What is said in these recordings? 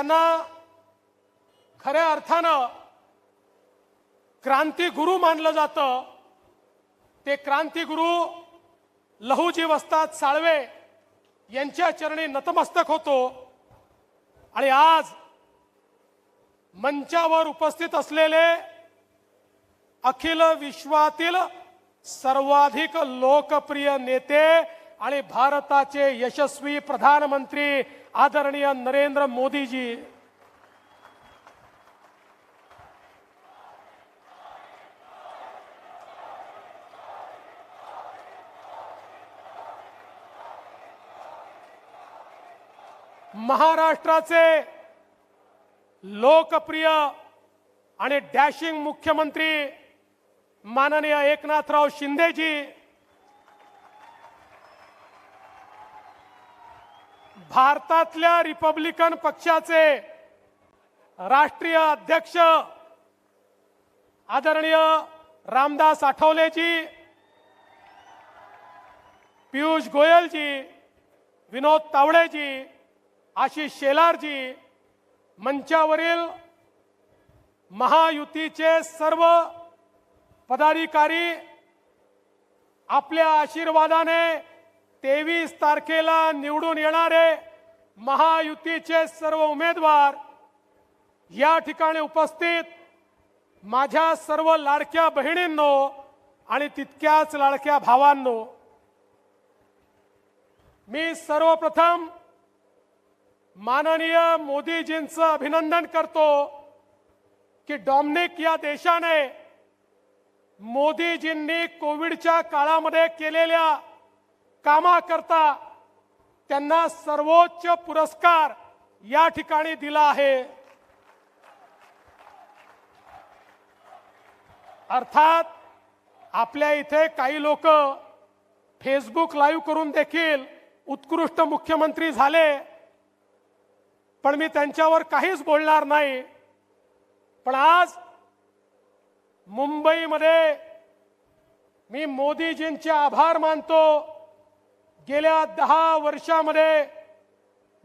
ज्यांना खऱ्या अर्थानं क्रांतिगुरु मानलं जातं ते क्रांतिगुरु लहुजी वस्ताद साळवे यांच्या चरणी नतमस्तक होतो। आणि आज मंचावर उपस्थित असलेले अखिल विश्वातील सर्वाधिक लोकप्रिय नेते आणि भारताचे यशस्वी प्रधानमंत्री आदरणीय नरेंद्र मोदीजी, महाराष्ट्राचे लोकप्रिय आणि डॅशिंग मुख्यमंत्री माननीय एकनाथराव शिंदेजी, भारतातल्या रिपब्लिकन पक्षाचे राष्ट्रीय अध्यक्ष आदरणीय रामदास आठवलेजी, पीयूष गोयलजी, विनोद तावडेजी, आशिष शेलारजी, मंचावरील महायुतीचे सर्व पदाधिकारी, आपल्या आशीर्वादाने 23 तारखेला निवडून येणारे महायुतीचे सर्व उमेदवार, या ठिकाणी उपस्थित माझ्या सर्व लाडक्या बहिणींनो आणि तितक्याच लाडक्या भावांनो, मी सर्वप्रथम माननीय मोदीजींचं अभिनंदन करतो की डॉमिनिक या देशाने मोदीजींनी कोविडच्या काळामध्ये केलेल्या कामाकरता त्यांना सर्वोच्च पुरस्कार या ठिकाणी दिला आहे। अर्थात आपल्या इथे काही लोक फेसबुक लाईव्ह करून देखील उत्कृष्ट मुख्यमंत्री झाले, पण मी त्यांच्यावर काहीच बोलणार नाही। पण आज मुंबईमध्ये मी मोदीजींचे आभार मानतो। गेल्या 10 वर्षामध्ये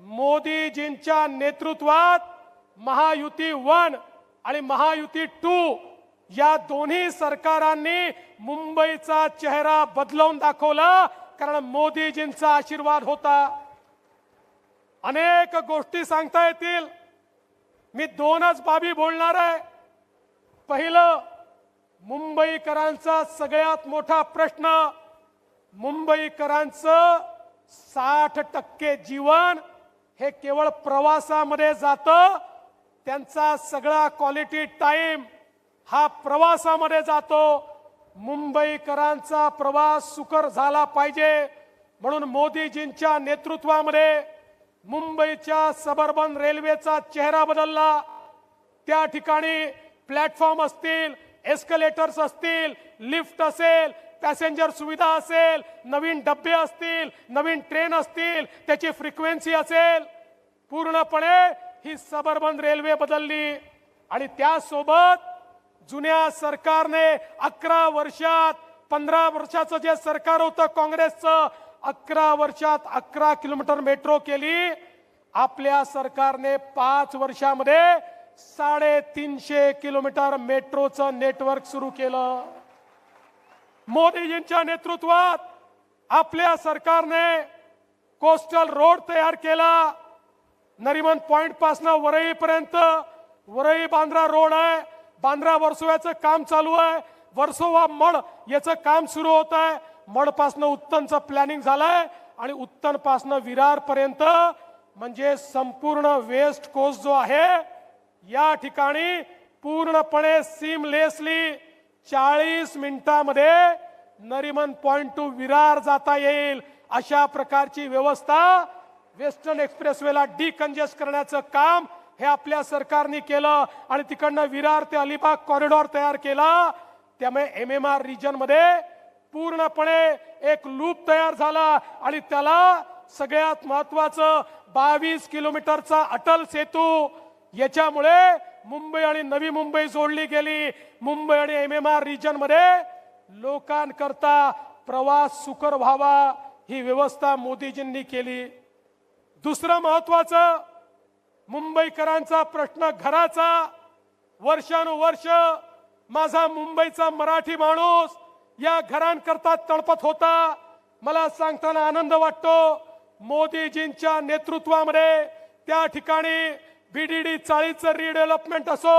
मोदीजींच्या नेतृत्वात महायुती 1 आणि महायुती 2 या दोन्ही सरकारांनी मुंबईचा चेहरा बदलवून दाखवला, कारण मोदीजींचा आशीर्वाद होता। अनेक गोष्टी सांगता येतील, मी 2च बाबी बोलणार आहे। पहिलं, मुंबईकरांचा सगळ्यात मोठा प्रश्न, मुंबईकरांचं 60% जीवन हे केवळ प्रवासामध्ये जातं। त्यांचा सगळा क्वालिटी टाइम हा प्रवासामध्ये जातो। मुंबईकरांचा प्रवास सुकर झाला पाहिजे म्हणून मोदीजींच्या नेतृत्वामध्ये मुंबईच्या सबअर्बन रेल्वेचा चेहरा बदलला। त्या ठिकाणी प्लॅटफॉर्म असतील, एस्केलेटर्स असतील, लिफ्ट असेल, पॅसेंजर सुविधा असेल, नवीन डब्बे असतील, नवीन ट्रेन असतील, त्याची फ्रिक्वेन्सी असेल, पूर्णपणे ही सबअर्बन रेल्वे बदलली। आणि त्यासोबत जुन्या सरकारने 11 वर्षात 15 वर्षाचं जे सरकार होतं काँग्रेसचं, 11 वर्षात 11 किलोमीटर मेट्रो केली। आपल्या सरकारने 5 वर्षामध्ये 350 किलोमीटर मेट्रोचं नेटवर्क सुरू केलं। मोदीजींच्या नेतृत्वात आपल्या सरकारने कोस्टल रोड तयार केला। नरिमन पॉइंट पासून वरईपर्यंत वरई बांद्रा रोड आहे, बांद्रा वर्सोव्याचं काम चालू आहे, वर्सोवा मड याचं काम सुरू होत आहे, मड पासून उत्तनचं प्लॅनिंग झालंय आणि उत्तन पासून विरार पर्यंत म्हणजे संपूर्ण वेस्ट कोस्ट जो आहे या ठिकाणी पूर्णपणे सीमलेसली 40 मिनिटांमध्ये नरिमन पॉइंट टू विरार जाता येईल अशा प्रकारची व्यवस्था वेस्टर्न एक्सप्रेसवेला डिकंजेस्ट करण्याचं काम हे आपल्या सरकारने केलं आणि तिकडनं विरार ते अलिबाग कॉरिडॉर तयार केला। त्यामुळे एमएमआर रिजन मध्ये पूर्णपणे एक लूप तयार झाला आणि त्याला सगळ्यात महत्त्वाचं 22 किलोमीटरचा अटल सेतू, याच्यामुळे मुंबई आणि नवी मुंबई जोडली गेली। मुंबई आणि एमएमआर रिजन मध्ये लोकांकरता प्रवास सुकर व्हावा ही व्यवस्था मोदीजींनी केली। दुसरं महत्त्वाचं, मुंबईकरांचा प्रश्न घराचा, वर्षानुवर्ष माझा मुंबईचा मराठी माणूस या घरांकरता तळपत होता. मला सांगताना आनंद वाटतो, मोदीजींच्या नेतृत्वामध्ये त्या ठिकाणी बीडीडी चाळीचं रिडेव्हलपमेंट असो,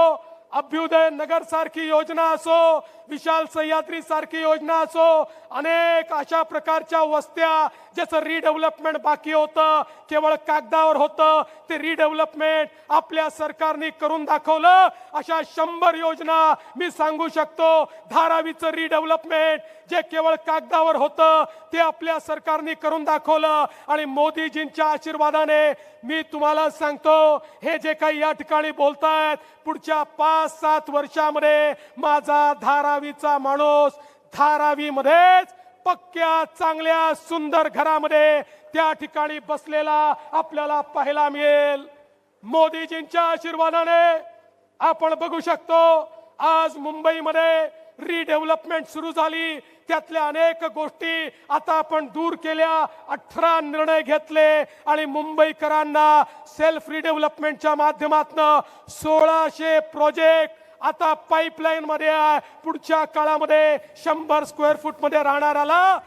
अभ्युदय नगर सारखी योजना असो, विशाल सह्याद्री सारखी योजना असो, अनेक अशा प्रकारच्या वस्त्या ज्याचं रिडेव्हलपमेंट बाकी होतं, केवळ कागदावर होतं, ते रिडेव्हलपमेंट आपल्या सरकारने करून दाखवलं. अशा 100 योजना मी सांगू शकतो. धारावीचं रिडेव्हलपमेंट जे केवळ कागदावर होतं ते आपल्या सरकारने करून दाखवलं. आणि मोदीजींच्या आशीर्वादाने मी तुम्हाला सांगतो, हे जे काही या ठिकाणी बोलतायत, पुढच्या 5-7 वर्षामध्ये माझा धारावीचा माणूस धारावीमध्येच पक्क्या चांगल्या सुंदर घरामध्ये त्या ठिकाणी बसलेला आपल्याला पाहायला मिळेल. मोदीजींच्या आशीर्वादाने आपण बघू शकतो, आज मुंबईमध्ये रिडेव्हलपमेंट सुरू झाली. त्यातल्या अनेक गोष्टी आता आपण दूर केल्या, 18 निर्णय घेतले आणि मुंबईकरांना सेल्फ रिडेव्हलपमेंटच्या माध्यमातून 1600 प्रोजेक्ट आता पाईपलाईन मध्ये आहे. पुढच्या काळामध्ये 100 स्क्वेअर फूट मध्ये राहणाऱ्याला